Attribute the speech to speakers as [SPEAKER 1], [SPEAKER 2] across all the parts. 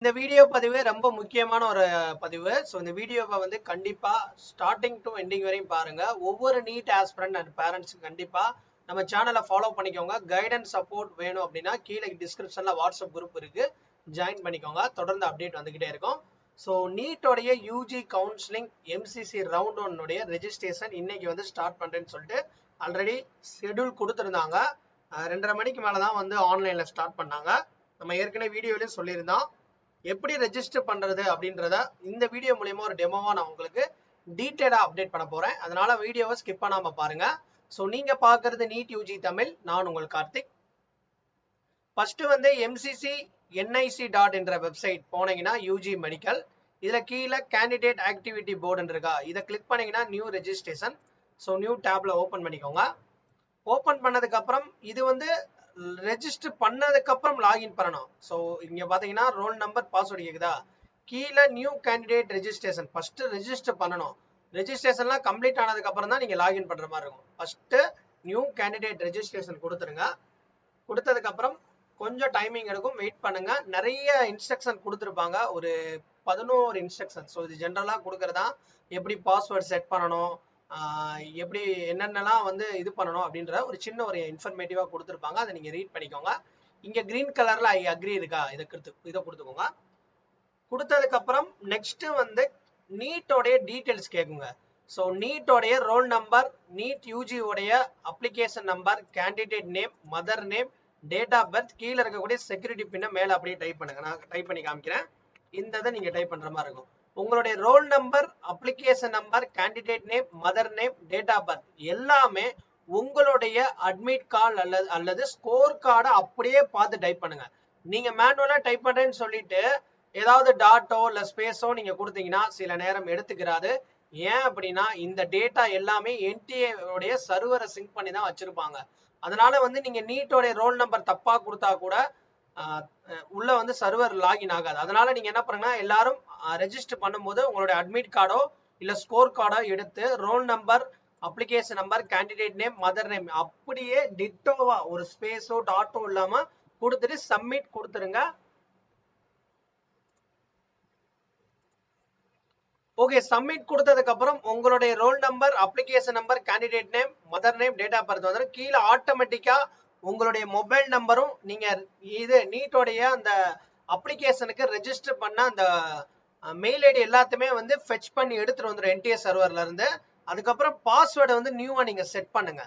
[SPEAKER 1] இந்த வீடியோ பதிவு ரொம்ப முக்கியமான ஒரு பதிவு. ஸோ இந்த வீடியோவை வந்து கண்டிப்பா ஸ்டார்டிங் டு எண்டிங் வரையும் பாருங்க. ஒவ்வொரு நீட் ஆஸ்பிரண்ட் அண்ட் பேரண்ட்ஸ் கண்டிப்பா நம்ம சேனலை ஃபாலோ பண்ணிக்கோங்க. கைடன்ஸ் சப்போர்ட் வேணும் அப்படின்னா கீழே டிஸ்கிரிப்ஷன்ல வாட்ஸ்அப் குரூப் இருக்கு, ஜாயின் பண்ணிக்கோங்க. தொடர்ந்து அப்டேட் வந்துகிட்டே இருக்கும். ஸோ நீட்டோடைய யூஜி கவுன்சிலிங் எம்சிசி ரவுண்ட் ஒன்னுடைய ரெஜிஸ்ட்ரேஷன் இன்னைக்கு வந்து ஸ்டார்ட் பண்றேன்னு சொல்லிட்டு ஆல்ரெடி ஷெட்யூல் கொடுத்துருந்தாங்க. 2:30 மணிக்கு மேலதான் வந்து ஆன்லைன்ல ஸ்டார்ட் பண்ணாங்க. நம்ம ஏற்கனவே வீடியோலயும் சொல்லியிருந்தோம் எப்படி ரெஜிஸ்டர் பண்றது அப்படின்றத இந்த வீடியோ மூலமா ஒரு டெமோவா நான் உங்களுக்கு டீடைலா அப்டேட் பண்ண போறேன். அதனால வீடியோவை ஸ்கிப் பண்ணாம பாருங்க. ஸோ நீங்க பாக்குறது நீட் யூஜி தமிழ். நான் உங்கள் கார்த்திக். ஃபர்ஸ்ட் வந்து எம்சிசி என்ஐசி டாட் என்ற வெப்சைட் போனீங்கன்னா யூஜி மெடிக்கல், இதுல கீழே கேண்டிடேட் ஆக்டிவிட்டி போர்டு இருக்கா, இதை கிளிக் பண்ணீங்கன்னா நியூ ரெஜிஸ்ட்ரேஷன். ஸோ நியூ டேப்ல ஓபன் பண்ணிக்கோங்க. ஓபன் பண்ணதுக்கு அப்புறம் இது வந்து ரெஜிஸ்டர் பண்ணதுக்கு அப்புறம் லாகின் பண்ணணும். ஸோ இங்க பாத்தீங்கன்னா ரோல் நம்பர் பாஸ்வேர்டு கேக்குதா, கீழே new candidate registration first register பண்ணணும். ரெஜிஸ்ட்ரேஷன்லாம் கம்ப்ளீட் ஆனதுக்கு அப்புறம் தான் நீங்க லாகின் பண்ற மாதிரி இருக்கும். ஃபர்ஸ்ட் நியூ கேண்டிடேட் ரெஜிஸ்ட்ரேஷன் கொடுத்துருங்க. கொடுத்ததுக்கு அப்புறம் கொஞ்சம் டைமிங் எடுக்கும், வெயிட் பண்ணுங்க. நிறைய இன்ஸ்ட்ரக்ஷன் கொடுத்துருப்பாங்க, ஒரு 11 இன்ஸ்ட்ரக்ஷன். ஸோ இது ஜென்ரலா கொடுக்கறதா, எப்படி பாஸ்வேர்ட் செட் பண்ணணும், எப்படி என்னென்னலாம் வந்து இது பண்ணணும் அப்படின்ற ஒரு சின்ன ஒரு இன்ஃபர்மேட்டிவா கொடுத்துருப்பாங்க. அதை நீங்க ரீட் பண்ணிக்கோங்க. இங்க கிரீன் கலர்ல ஐ அக்ரி இருக்கா, இதை கொடுத்துக்கோங்க. கொடுத்ததுக்கு அப்புறம் நெக்ஸ்ட் வந்து நீட்டோடைய டீடைல்ஸ் கேட்குங்க. ஸோ நீட்டோடைய ரோல் நம்பர், நீட் யூஜி உடைய application number, candidate name, mother name, date of birth, கீழே இருக்கக்கூடிய செக்யூரிட்டி பின்ன மேல அப்படியே டைப் பண்ணுங்க. நான் டைப் பண்ணி காமிக்கிறேன். இந்த இதை நீங்க டைப் பண்ற மாதிரி இருக்கும். உங்களுடைய roll number, application number, candidate name, mother name, date of birth எல்லாமே உங்களுடைய அட்மிட் கார்டு அல்லது ஸ்கோர் கார்டை அப்படியே பார்த்து டைப் பண்ணுங்க. நீங்க மேனுவலா டைப் பண்றேன்னு சொல்லிட்டு ஏதாவது டாட்டோ இல்ல ஸ்பேஸோ நீங்க கொடுத்தீங்கன்னா சில நேரம் எடுத்துக்கிறாது. ஏன் அப்படின்னா இந்த டேட்டா எல்லாமே என்டிஏ உடைய சர்வரை சிங்க் பண்ணி தான் வச்சிருப்பாங்க. அதனால வந்து நீங்க நீட்டோடைய ரோல் நம்பர் தப்பா கொடுத்தா கூட உள்ள வந்து சர்வர் லாகின் ஆகாது. அதனால நீங்க என்ன பண்ணுங்க, எல்லாரும் ரெஜிஸ்டர் பண்ணும்போது உங்களுடைய அட்மிட் கார்டோ இல்ல ஸ்கோர் கார்டோ எடுத்து role number, application number, candidate name, mother name அப்படியே டிட்டோவா ஒரு ஸ்பேஸோ டாட்டோ இல்லாம கொடுத்துட்டு சப்மிட் கொடுத்துருங்க. ஓகே, சப்மிட் கொடுத்ததுக்கு அப்புறம் உங்களுடைய roll number, application number, candidate name, mother name, date of birth வந்துடும். கீழே ஆட்டோமேட்டிக்கா உங்களுடைய மொபைல் நம்பரும் நீங்க இது நீட்டோடைய அந்த அப்ளிகேஷனுக்கு ரெஜிஸ்டர் பண்ண அந்த மெயில் ஐடி எல்லாத்தையுமே வந்து ஃபெச் பண்ணி எடுத்துட்டு வந்துடும் என்டிஏ சர்வர்ல இருந்து. அதுக்கப்புறம் பாஸ்வேர்டை வந்து நியூவா நீங்க செட் பண்ணுங்க.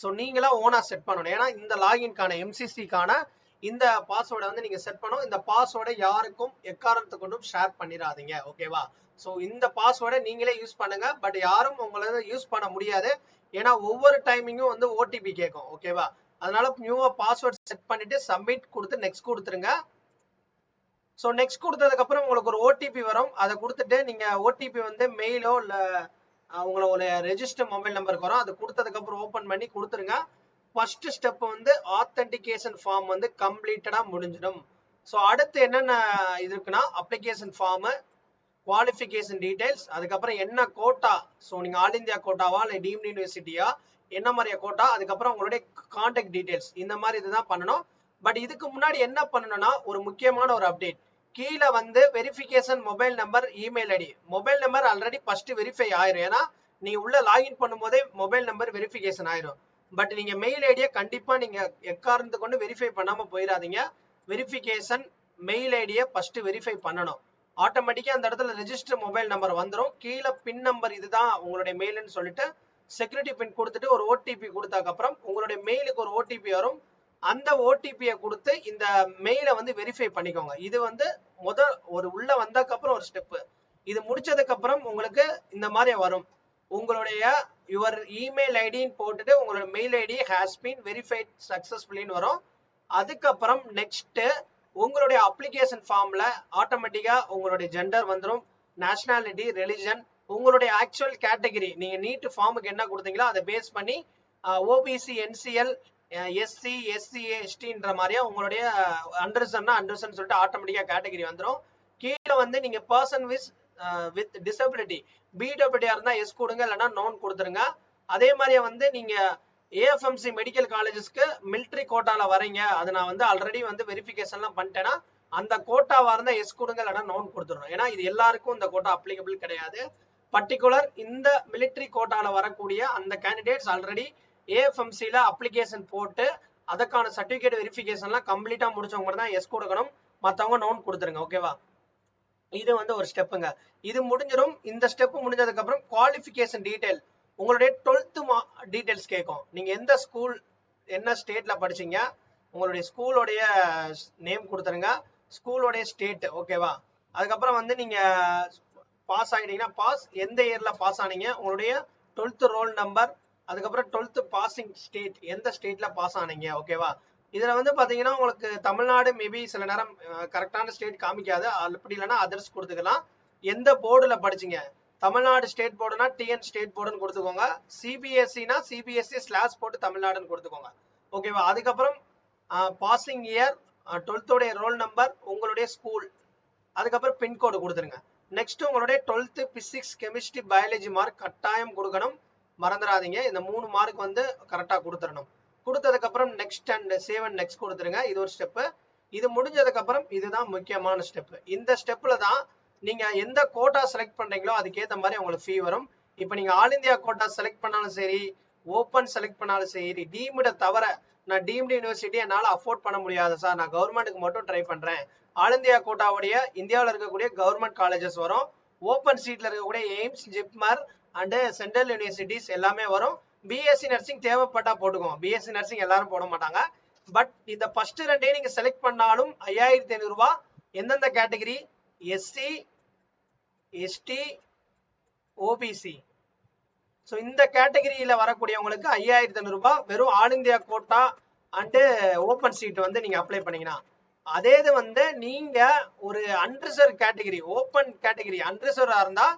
[SPEAKER 1] ஸோ நீங்களா ஓனா செட் பண்ணணும். ஏன்னா இந்த லாகின்கான எம்சிசிக்கான இந்த பாஸ்வேர்டை வந்து நீங்க செட் பண்ணணும். இந்த பாஸ்வேர்டை யாருக்கும் எக்காரணத்தை கொண்டும் ஷேர் பண்ணிடாதீங்க. ஓகேவா? ஸோ இந்த பாஸ்வேர்டை நீங்களே யூஸ் பண்ணுங்க. பட் யாரும் உங்களை யூஸ் பண்ண முடியாது. ஏன்னா ஒவ்வொரு டைமிங்கும் வந்து ஓடிபி கேட்கும். ஓகேவா? அதனால நியூவா பாஸ்வேர்ட் செட் பண்ணிட்டு சப்மிட் கொடுத்து நெக்ஸ்ட் கொடுத்துருங்க. ஸோ நெக்ஸ்ட் கொடுத்ததுக்கு அப்புறம் உங்களுக்கு ஒரு ஓடிபி வரும். அதை கொடுத்துட்டு நீங்க ஓடிபி வந்து மெயிலோ இல்ல உங்களோட ரெஜிஸ்டர் மொபைல் நம்பருக்கு வரும். அது கொடுத்ததுக்கு அப்புறம் ஓபன் பண்ணி கொடுத்துருங்க. ஃபர்ஸ்ட் ஸ்டெப் வந்து ஆத்தென்டிகேஷன் ஃபார்ம் வந்து கம்ப்ளீட்டடா முடிஞ்சிடும். ஸோ அடுத்து என்னென்ன இது இருக்குன்னா அப்ளிகேஷன் ஃபார்ம், குவாலிஃபிகேஷன் டீடைல்ஸ், அதுக்கப்புறம் என்ன கோட்டா, ஸோ நீங்க ஆல் இந்தியா கோட்டாவா இல்லை டீம்டு யூனிவர்சிட்டியா, என்ன மாதிரியா கோட்டா, அதுக்கப்புறம் உங்களுடைய கான்டாக்ட் டீடைல்ஸ், இந்த மாதிரி இதுதான் பண்ணணும். பட் இதுக்கு முன்னாடி என்ன பண்ணணும்னா ஒரு முக்கியமான ஒரு அப்டேட், கீழே வந்து verification mobile number, email ID. Mobile number already first verify ஆயிரும். ஏன்னா நீங்க உள்ள லாகின் பண்ணும்போதே மொபைல் நம்பர் வெரிஃபிகேஷன் ஆயிரும். பட் நீங்க மெயில் ஐடியை கண்டிப்பா நீங்க எக்காரணத்தை கொண்டு வெரிஃபை பண்ணாம போயிடாதீங்க. வெரிஃபிகேஷன் மெயில் ஐடியை ஃபர்ஸ்ட் வெரிஃபை பண்ணணும். ஆட்டோமேட்டிக்கா அந்த இடத்துல ரெஜிஸ்டர் மொபைல் நம்பர் வந்துடும். கீழே பின் நம்பர் இதுதான் உங்களுடைய மெயில்னு சொல்லிட்டு செக்யூரிட்டி பின் கொடுத்துட்டு ஒரு ஓடிபி கொடுத்ததுக்கு அப்புறம் உங்களுடைய மெயிலுக்கு ஒரு ஓடிபி வரும். அந்த ஓடிபியை கொடுத்து இந்த மெயிலை வந்து வெரிஃபை பண்ணிக்கோங்க. இது வந்து முதல் ஒரு உள்ள வந்ததுக்கு அப்புறம் ஒரு ஸ்டெப். இது முடிச்சதுக்கு அப்புறம் உங்களுக்கு இந்த மாதிரி வரும். உங்களுடைய யுவர் இமெயில் ஐடின்னு போட்டுட்டு உங்களோட mail ID has been verified சக்சஸ்ஃபுல்லின்னு வரும். அதுக்கப்புறம் நெக்ஸ்ட் உங்களுடைய அப்ளிகேஷன் ஃபார்ம்ல ஆட்டோமேட்டிக்கா உங்களுடைய ஜெண்டர் வந்துடும், நேஷனாலிட்டி, ரிலிஜன், உங்களுடைய ஆக்சுவல் கேட்டகரி, நீங்க நீட் ஃபார்முக்கு என்ன கொடுத்தீங்களோ அதை பேஸ் பண்ணி ஓபிசி, என்சிஎல், எஸ்சி, எஸ்சி, எஸ்டின்ற மாதிரியா உங்களுடைய அண்டர்சன்னா அண்டர்சன் சொல்லிட்டு ஆட்டோமேட்டிக்கா கேட்டகரி வந்துடும். கீழே வந்து நீங்க பர்சன் வித் டிசபிலிட்டி, பிடபிள்யூடியா இருந்தா எஸ் கொடுங்க, இல்லைன்னா நோன் கொடுத்துருங்க. அதே மாதிரியே வந்து நீங்க ஏஎஃப்எம்சி மெடிக்கல் காலேஜஸ்க்கு மிலிட்ரி கோட்டால வரீங்க, அது நான் வந்து ஆல்ரெடி வந்து வெரிஃபிகேஷன்லாம் பண்ணிட்டேன்னா அந்த கோட்டாவா இருந்தா எஸ் கொடுங்க, இல்லைன்னா நோன் கொடுத்துடணும். ஏன்னா இது எல்லாருக்கும் இந்த கோட்டா அப்ளிகபிள் கிடையாது. பர்டிகுலர் இந்த மிலிட்ரி கோட்டால வரக்கூடிய அந்த கேண்டிடேட்ஸ் ஆல்ரெடி ஏஎஃப்எம்சில அப்ளிகேஷன் போட்டு அதுக்கான சர்டிபிகேட் வெரிஃபிகேஷன்லாம் கம்ப்ளீட்டா முடிச்சவங்க மட்டும் தான் எஸ் கொடுக்கணும், மற்றவங்க நோன் கொடுத்துருங்க. ஓகேவா? இது வந்து ஒரு ஸ்டெப்புங்க. இது முடிஞ்சிடும். இந்த ஸ்டெப் முடிஞ்சதுக்கு அப்புறம் குவாலிஃபிகேஷன் டீடைல், உங்களுடைய 12th டீடைல்ஸ் கேட்கும். நீங்க எந்த ஸ்கூல், என்ன ஸ்டேட்ல படிச்சீங்க, உங்களுடைய ஸ்கூலோடைய நேம் கொடுத்துருங்க, ஸ்கூலோடைய ஸ்டேட். ஓகேவா? அதுக்கப்புறம் வந்து நீங்க பாஸ் ஆகிட்டீங்கன்னா பாஸ், எந்த இயர்ல பாஸ் ஆனீங்க, உங்களுடைய 12th ரோல் நம்பர், அதுக்கப்புறம் 12th பாசிங் ஸ்டேட், எந்த ஸ்டேட்ல பாஸ் ஆனீங்க. ஓகேவா? இதுல வந்து பாத்தீங்கன்னா உங்களுக்கு தமிழ்நாடு மேபி சில நேரம் கரெக்டான ஸ்டேட் காமிக்காது, அப்படி இல்லைன்னா அதர்ஸ் கொடுத்துக்கலாம். எந்த போர்டுல படிச்சீங்க, தமிழ்நாடு ஸ்டேட் போர்டுனா டிஎன் ஸ்டேட் போர்டுன்னு கொடுத்துக்கோங்க, சிபிஎஸ்சினா சிபிஎஸ்சி ஸ்லாஷ் போட்டு தமிழ்நாடுன்னு கொடுத்துக்கோங்க. ஓகேவா? அதுக்கப்புறம் பாசிங் இயர், 12th உடைய ரோல் நம்பர், உங்களுடைய ஸ்கூல், அதுக்கப்புறம் பின்கோடு கொடுத்துருங்க. நெக்ஸ்ட் உங்களுடைய 12th physics chemistry biology mark கட்டாயம் கொடுக்கணும், மறந்துடாதீங்க. இந்த 3 மார்க் வந்து கரெக்டா கொடுத்துடணும். கொடுத்ததுக்கு அப்புறம் next and save and next கொடுத்துருங்க. இது ஒரு ஸ்டெப். இது முடிஞ்சதுக்கு அப்புறம் இதுதான் முக்கியமான ஸ்டெப். இந்த ஸ்டெப்ல தான் நீங்க எந்த கோட்டா செலக்ட் பண்றீங்களோ அதுக்கேற்ற மாதிரி உங்களுக்கு ஃபீ வரும். இப்போ நீங்க ஆல் இந்தியா கோட்டா செலக்ட் பண்ணாலும் சரி, ஓப்பன் செலக்ட் பண்ணாலும் சரி, டீம்ட தவிர, நான் டீம்டு யூனிவர்சிட்டி என்னால் அஃபோர்ட் பண்ண முடியாது சார், நான் கவர்மெண்ட்டுக்கு மட்டும் ட்ரை பண்றேன், ஆல் இந்தியா கோட்டாவுடைய இந்தியாவில் இருக்கக்கூடிய கவர்மெண்ட் காலேஜஸ் வரும், ஓப்பன் சீட்ல இருக்கக்கூடிய AIIMS, JIPMER and central universities எல்லாமே வரும். பிஎஸ்சி நர்சிங் தேவைப்பட்டா போட்டுக்கோங்க, பிஎஸ்சி நர்சிங் எல்லாரும் போட மாட்டாங்க. பட் இந்த ஃபர்ஸ்ட் 2 நீங்க செலக்ட் பண்ணாலும் 5500 ரூபாய். எந்தெந்த category, SC, ST, OBC, so இந்த கேட்டகரியில வரக்கூடியவங்களுக்கு 5500 ரூபாய் வெறும் all India quota and open seat வந்து நீங்க அப்ளை பண்ணீங்கன்னா. அதே இது வந்து நீங்க ஒரு அன்ரிசர்வ் கேட்டகரி, ஓப்பன் கேட்டகரி அன்ரிசர்வா இருந்தா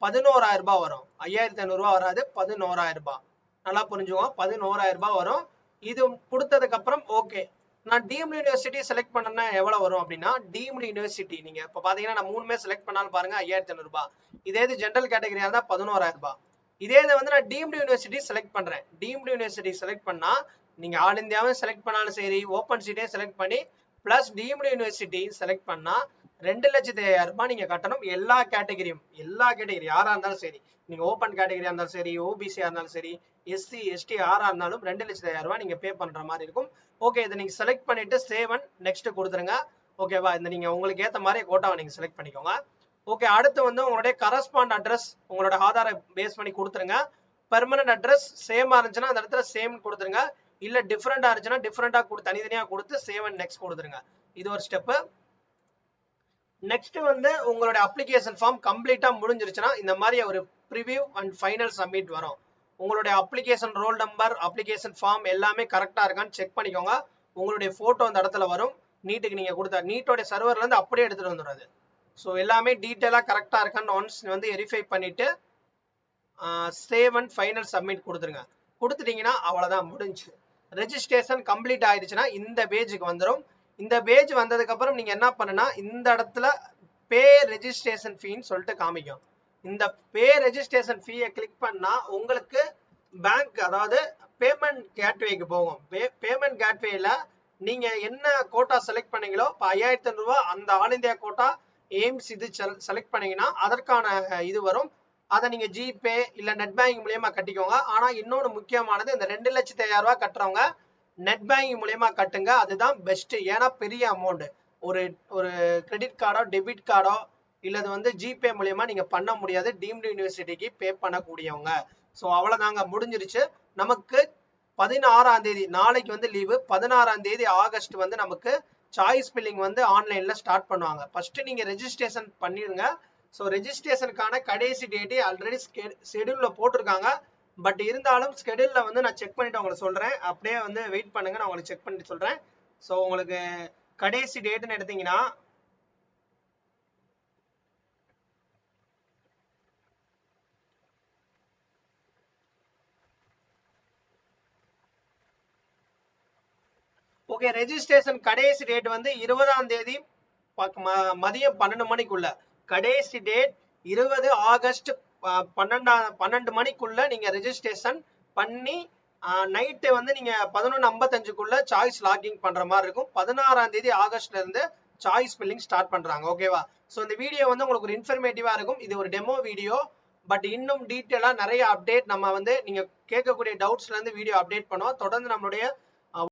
[SPEAKER 1] 11000 ரூபாய் வரும், 5500 ரூபாய் வராது, 11000 ரூபாய். நல்லா புரிஞ்சுக்கோங்க, 11000 ரூபாய் வரும். இது கொடுத்ததுக்கு அப்புறம் ஓகே, நான் டீம்டு யூனிவர்சிட்டி செலக்ட் பண்ணனா எவ்வளவு வரும் அப்படின்னா, டீம்டு யூனிவர்சிட்டி நீங்க இப்ப பாத்தீங்கன்னா நான் 3மே செலக்ட் பண்ணாலும் பாருங்க 5500 ரூபாய். இதே இது ஜெனரல் கேட்டகரியா இருந்தா 11000 ரூபாய். இதே இது வந்து நான் டீம்டு யூனிவர்சிட்டி செலக்ட் பண்றேன், டீம்டு யூனிவர்சிட்டி செலக்ட் பண்ணா நீங்க ஆல் இந்தியாவும் செலக்ட் பண்ணாலும் சரி, ஓப்பன் சீட்டே செலக்ட் பண்ணி பிளஸ் டீம்டு யூனிவர்சிட்டி செலக்ட் பண்ணா 2,50,000 ரூபாய் நீங்க கட்டணும். எல்லா கேட்டகரியும், எல்லா கேட்டகரி யாரா இருந்தாலும் சரி, நீங்க ஓப்பன் கேட்டகரியா இருந்தாலும் சரி, ஓபிசியா இருந்தாலும் சரி, எஸ்சி எஸ்டி யாரா இருந்தாலும் 2,50,000 ரூபாய் நீங்க பே பண்ற மாதிரி இருக்கும். ஓகே, இதை நீங்க செலக்ட் பண்ணிட்டு சேவ் அண்ட் நெக்ஸ்ட் கொடுத்துருங்க. ஓகேவா? இந்த நீங்க உங்களுக்கு ஏத்த மாதிரி கோட்டாவை நீங்க செலக்ட் பண்ணிக்கோங்க. ஓகே, அடுத்து வந்து உங்களுடைய கரஸ்பாண்ட் அட்ரஸ் உங்களோட ஆதாரை பேஸ் பண்ணி கொடுத்துருங்க. பெர்மனன்ட் அட்ரஸ் சேமா இருந்துச்சுன்னா அந்த இடத்துல சேம் கொடுத்துருங்க, இல்ல டிஃபரெண்டா இருந்துச்சுன்னா டிஃபரெண்டா தனித்தனியா கொடுத்து சேவ் அண்ட் நெக்ஸ்ட் கொடுத்துருங்க. இது ஒரு ஸ்டெப். நெக்ஸ்ட் வந்து உங்களோட அப்ளிகேஷன் ஃபார்ம் கம்ப்ளீட்டா முடிஞ்சிருச்சுன்னா இந்த மாதிரி ஒரு ப்ரிவியூ அண்ட் ஃபைனல் சப்மிட் வரும். உங்களுடைய application roll number, application form எல்லாமே கரெக்டா இருக்கான்னு செக் பண்ணிக்கோங்க. உங்களுடைய போட்டோ அந்த இடத்துல வரும். நீட்டுக்கு நீங்க கொடுத்த நீட்டோட சர்வர்ல இருந்து அப்படியே எடுத்துட்டு வந்துடுறது. ஸோ எல்லாமே டீட்டெயிலா கரெக்டா இருக்கான்னு ஒன்ஸ் வந்து வெரிஃபை பண்ணிட்டு சேவ் அண்ட் ஃபைனல் சப்மிட் கொடுத்துருங்க. கொடுத்துட்டீங்கன்னா அவ்வளவுதான், முடிஞ்சு. ரெஜிஸ்ட்ரேஷன் கம்ப்ளீட் ஆயிடுச்சுன்னா இந்த பேஜுக்கு வந்துடும். இந்த பேஜ் வந்ததுக்கு அப்புறம் நீங்க என்ன பண்ணுனா, இந்த இடத்துல பே ரெஜிஸ்ட்ரேஷன் ஃபீன்னு சொல்லிட்டு காமிக்கும். இந்த பே ரெஜிஸ்ட்ரேஷன் ஃபீயை கிளிக் பண்ணா உங்களுக்கு பேங்க், அதாவது பேமெண்ட் கேட்வேக்கு போகும். பேமெண்ட் கேட்வேல நீங்க என்ன கோட்டா செலக்ட் பண்ணீங்களோ, இப்போ 5500 ரூபாய் அந்த ஆல் இந்தியா கோட்டா எய்ம்ஸ் இது செலக்ட் பண்ணீங்கன்னா அதற்கான இது வரும். அதை நீங்க ஜிபே இல்ல நெட் பேங்கிங் மூலியமா கட்டிக்கோங்க. ஆனா இன்னொன்று முக்கியமானது, இந்த 2,50,000 ரூபாய் கட்டுறவங்க நெட் பேங்கிங் மூலியமா கட்டுங்க, அதுதான் பெஸ்ட். ஏன்னா பெரிய அமௌண்ட், ஒரு கிரெடிட் கார்டோ டெபிட் கார்டோ இல்லது வந்து ஜிபே மூலியமா நீங்க பண்ண முடியாது டீம்டு யூனிவர்சிட்டிக்கு பே பண்ணக்கூடியவங்க. ஸோ அவ்வளவுதாங்க, முடிஞ்சிருச்சு. நமக்கு 16ஆம் தேதி நாளைக்கு வந்து லீவு, 16ஆம் தேதி ஆகஸ்ட் வந்து நமக்கு சாய்ஸ் ஃபில்லிங் வந்து ஆன்லைன்ல ஸ்டார்ட் பண்ணுவாங்க. ஃபர்ஸ்ட் நீங்க ரெஜிஸ்ட்ரேஷன் பண்ணிருங்க. ஸோ ரெஜிஸ்ட்ரேஷனுக்கான கடைசி டேட்டு ஆல்ரெடி ஷெடியூல்ல போட்டிருக்காங்க. பட் இருந்தாலும் ஸ்கெடியூல்ல வந்து நான் செக் பண்ணிட்டு உங்களுக்கு சொல்றேன், அப்படியே வந்து வெயிட் பண்ணுங்க, நான் உங்களுக்கு செக் பண்ணிட்டு சொல்றேன். ஸோ உங்களுக்கு கடைசி டேட்னு எடுத்தீங்கன்னா ஓகே, ரெஜிஸ்ட்ரேஷன் கடைசி டேட் வந்து 20ஆம் தேதி மதியம் 12 மணிக்குள்ள. கடைசி டேட் 20 ஆகஸ்ட் 12 மணிக்குள்ள நீங்க ரெஜிஸ்ட்ரேஷன் பண்ணி நைட்டு வந்து நீங்க 11:55க்குள்ள சாய்ஸ் லாகிங் பண்ற மாதிரி இருக்கும். 16ஆம் தேதி ஆகஸ்ட்ல இருந்து சாய்ஸ் ஃபில்லிங் ஸ்டார்ட் பண்றாங்க. ஓகேவா? ஸோ இந்த வீடியோ வந்து உங்களுக்கு ஒரு இன்ஃபர்மேட்டிவா இருக்கும். இது ஒரு டெமோ வீடியோ. பட் இன்னும் டீட்டெயிலா நிறைய அப்டேட் நம்ம வந்து நீங்க கேட்கக்கூடிய டவுட்ஸ்ல இருந்து வீடியோ அப்டேட் பண்ணுவோம். தொடர்ந்து நம்மளுடைய